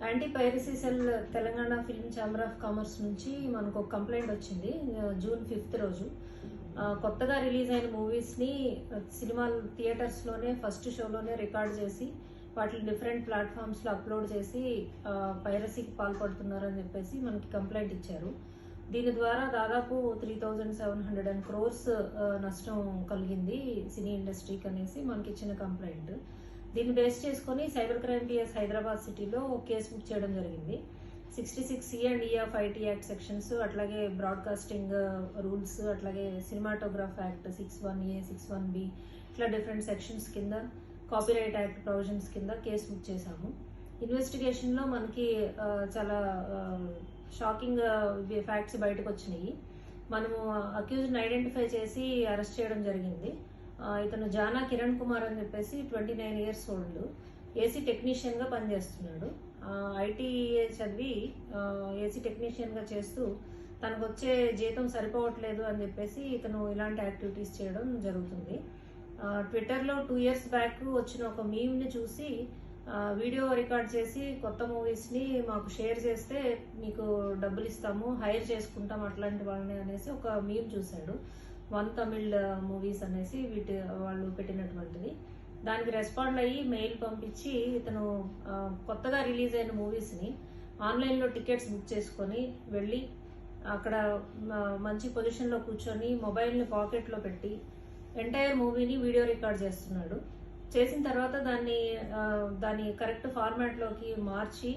Anti piracy cell Telangana film chamber of commerce నుంచి మనకు ఒక కంప్లైంట్ వచ్చింది జూన్ 5th రోజు. కొత్తగా రిలీజ్ అయిన మూవీస్ని సినిమా థియేటర్స్లోనే ఫస్ట్ షోలోనే రికార్డ్ చేసి వాటిని డిఫరెంట్ ప్లాట్ఫామ్స్లో అప్లోడ్ చేసి పైరసీకి పాల్పడుతున్నారని చెప్పేసి మనకి కంప్లైంట్ ఇచ్చారు. దీని ద్వారా దాదాపు 3,700 crores నష్టం కలిగింది సినీ ఇండస్ట్రీకి అనేసి మనకి ఇచ్చిన కంప్లైంట్. దీన్ని బేస్ చేసుకొని సైబర్ క్రైమ్ పిఎస్ హైదరాబాద్ సిటీలో కేసు బుక్ చేయడం జరిగింది. 66C and E of IT act sections, అట్లాగే బ్రాడ్కాస్టింగ్ రూల్స్, అట్లాగే సినిమాటోగ్రాఫ్ యాక్ట్ 61A 61B ఇట్లా డిఫరెంట్ సెక్షన్స్ కింద కాపీరైట్ యాక్ట్ ప్రొవిజన్స్ కింద కేసు బుక్ చేశాము. ఇన్వెస్టిగేషన్లో మనకి చాలా షాకింగ్ ఫ్యాక్ట్స్ బయటకు వచ్చినాయి. మనము అక్యూజ్ని ఐడెంటిఫై చేసి అరెస్ట్ చేయడం జరిగింది. ఇతను జానా కిరణ్ కుమార్ అని చెప్పేసి 29 years ఓల్డ్, ఏసీ టెక్నీషియన్గా పనిచేస్తున్నాడు. ఐటీఏ చదివి ఏసీ టెక్నీషియన్గా చేస్తూ తనకు వచ్చే జీతం సరిపోవట్లేదు అని చెప్పేసి ఇతను ఇలాంటి యాక్టివిటీస్ చేయడం జరుగుతుంది. ట్విట్టర్లో 2 years బ్యాక్ వచ్చిన ఒక మీమ్ని చూసి వీడియో రికార్డ్ చేసి కొత్త మూవీస్ని మాకు షేర్ చేస్తే మీకు డబ్బులు ఇస్తాము, హైర్ చేసుకుంటాం అట్లాంటి వాళ్ళని అనేసి ఒక మీమ్ చూశాడు. వన్ తమిళ్ మూవీస్ అనేసి వాళ్ళు పెట్టినటువంటిది. దానికి రెస్పాండ్ అయ్యి మెయిల్ పంపించి ఇతను కొత్తగా రిలీజ్ అయిన మూవీస్ని ఆన్లైన్లో టికెట్స్ బుక్ చేసుకొని వెళ్ళి అక్కడ మంచి పొజిషన్లో కూర్చొని మొబైల్ని పాకెట్లో పెట్టి ఎంటైర్ మూవీని వీడియో రికార్డ్ చేస్తున్నాడు. చేసిన తర్వాత దాని కరెక్ట్ ఫార్మాట్లోకి మార్చి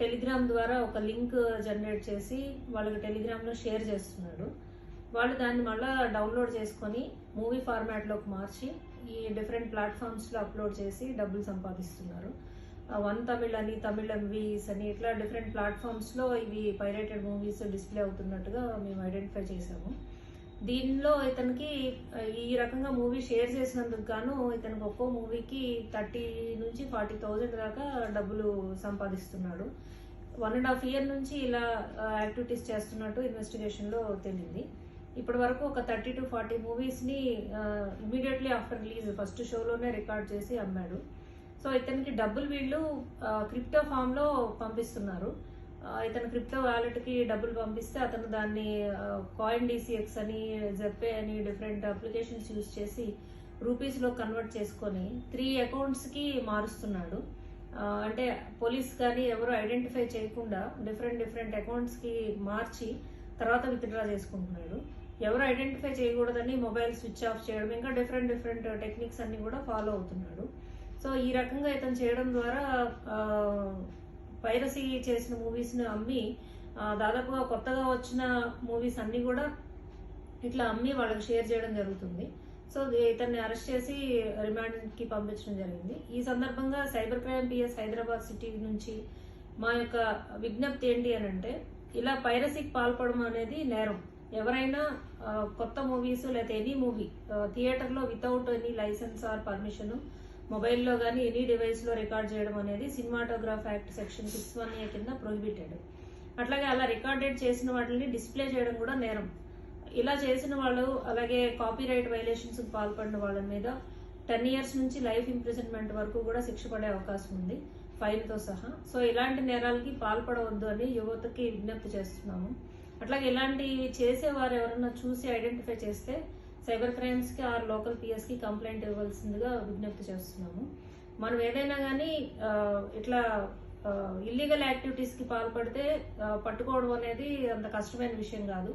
టెలిగ్రామ్ ద్వారా ఒక లింక్ జనరేట్ చేసి వాళ్ళకి టెలిగ్రామ్లో షేర్ చేస్తున్నాడు. వాళ్ళు దాన్ని మళ్ళీ డౌన్లోడ్ చేసుకొని మూవీ ఫార్మాట్లోకి మార్చి ఈ డిఫరెంట్ ప్లాట్ఫామ్స్లో అప్లోడ్ చేసి డబ్బులు సంపాదిస్తున్నారు. వన్ తమిళ్ అని, తమిళ్ ఎంవీస్ అని ఇట్లా డిఫరెంట్ ప్లాట్ఫామ్స్లో ఇవి పైరేటెడ్ మూవీస్ డిస్ప్లే అవుతున్నట్టుగా మేము ఐడెంటిఫై చేశాము. దీనిలో ఇతనికి ఈ రకంగా మూవీ షేర్ చేసినందుకు గాను ఇతనికి ఒక్కో మూవీకి 30 నుంచి 40,000 దాకా డబ్బులు సంపాదిస్తున్నాడు. 1.5 year నుంచి ఇలా యాక్టివిటీస్ చేస్తున్నట్టు ఇన్వెస్టిగేషన్లో తేలింది. ఇప్పటి వరకు ఒక 30 to 40 మూవీస్ని ఇమీడియట్లీ ఆఫ్టర్ రిలీజ్ ఫస్ట్ షోలోనే రికార్డ్ చేసి అమ్మాడు. సో ఇతనికి డబ్బులు వీళ్ళు క్రిప్టో ఫామ్లో పంపిస్తున్నారు. ఇతను క్రిప్టో వ్యాలెట్కి డబ్బులు పంపిస్తే అతను దాన్ని కాయిన్ DCX అని, జెప్పే అని డిఫరెంట్ అప్లికేషన్స్ యూజ్ చేసి రూపీస్లో కన్వర్ట్ చేసుకొని 3 accountsకి మారుస్తున్నాడు. అంటే పోలీస్ కానీ ఎవరు ఐడెంటిఫై చేయకుండా డిఫరెంట్ అకౌంట్స్కి మార్చి తర్వాత విత్డ్రా చేసుకుంటున్నాడు. ఎవరు ఐడెంటిఫై చేయకూడదని మొబైల్ స్విచ్ ఆఫ్ చేయడం, ఇంకా డిఫరెంట్ టెక్నిక్స్ అన్ని కూడా ఫాలో అవుతున్నాడు. సో ఈ రకంగా ఇతను చేయడం ద్వారా పైరసీ చేసిన మూవీస్ని అమ్మి దాదాపుగా కొత్తగా వచ్చిన మూవీస్ అన్ని కూడా ఇట్లా అమ్మి వాళ్ళకి షేర్ చేయడం జరుగుతుంది. సో ఇతన్ని అరెస్ట్ చేసి రిమాండ్కి పంపించడం జరిగింది. ఈ సందర్భంగా cyber crime PS Hyderabad city నుంచి మా యొక్క విజ్ఞప్తి ఏంటి అని అంటే, ఇలా పైరసీకి పాల్పడడం అనేది నేరం. ఎవరైనా కొత్త మూవీస్ లేదా ఎనీ మూవీ థియేటర్లో without any licence or permission మొబైల్లో కానీ ఎనీ డివైస్లో రికార్డ్ చేయడం అనేది సినిమాటోగ్రాఫ్ యాక్ట్ సెక్షన్ 61A కింద ప్రొహిబిటెడ్. అట్లాగే అలా రికార్డెడ్ చేసిన వాటిని డిస్ప్లే చేయడం కూడా నేరం. ఇలా చేసిన వాళ్ళు, అలాగే కాపీరైట్ వైలేషన్స్ పాల్పడిన వాళ్ళ మీద 10 years నుంచి లైఫ్ ఇంప్రిజన్మెంట్ వరకు కూడా శిక్ష పడే అవకాశం ఉంది, ఫైన్తో సహా. సో ఇలాంటి నేరాలకి పాల్పడవద్దు అని యువతకి విజ్ఞప్తి చేస్తున్నాము. అట్లాగే ఇలాంటి చేసేవారు ఎవరన్నా చూసి ఐడెంటిఫై చేస్తే సైబర్ క్రైమ్స్కి ఆర్ లోకల్ పిఎస్కి కంప్లైంట్ ఇవ్వాల్సిందిగా విజ్ఞప్తి చేస్తున్నాము. మనం ఏదైనా కానీ ఇట్లా ఇల్లీగల్ యాక్టివిటీస్కి పాల్పడితే పట్టుకోవడం అనేది అంత కష్టమైన విషయం కాదు.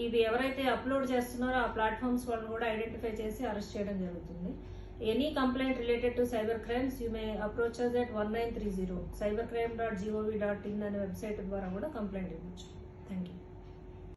ఇవి ఎవరైతే అప్లోడ్ చేస్తున్నారో ఆ ప్లాట్ఫామ్స్ వాళ్ళని కూడా ఐడెంటిఫై చేసి అరెస్ట్ చేయడం జరుగుతుంది. Any complaint related to cyber crimes, you may approach us at 1930 cybercrime.gov.in అనే వెబ్సైట్ ద్వారా కూడా కంప్లైంట్ ఇవ్వచ్చు. Thank you.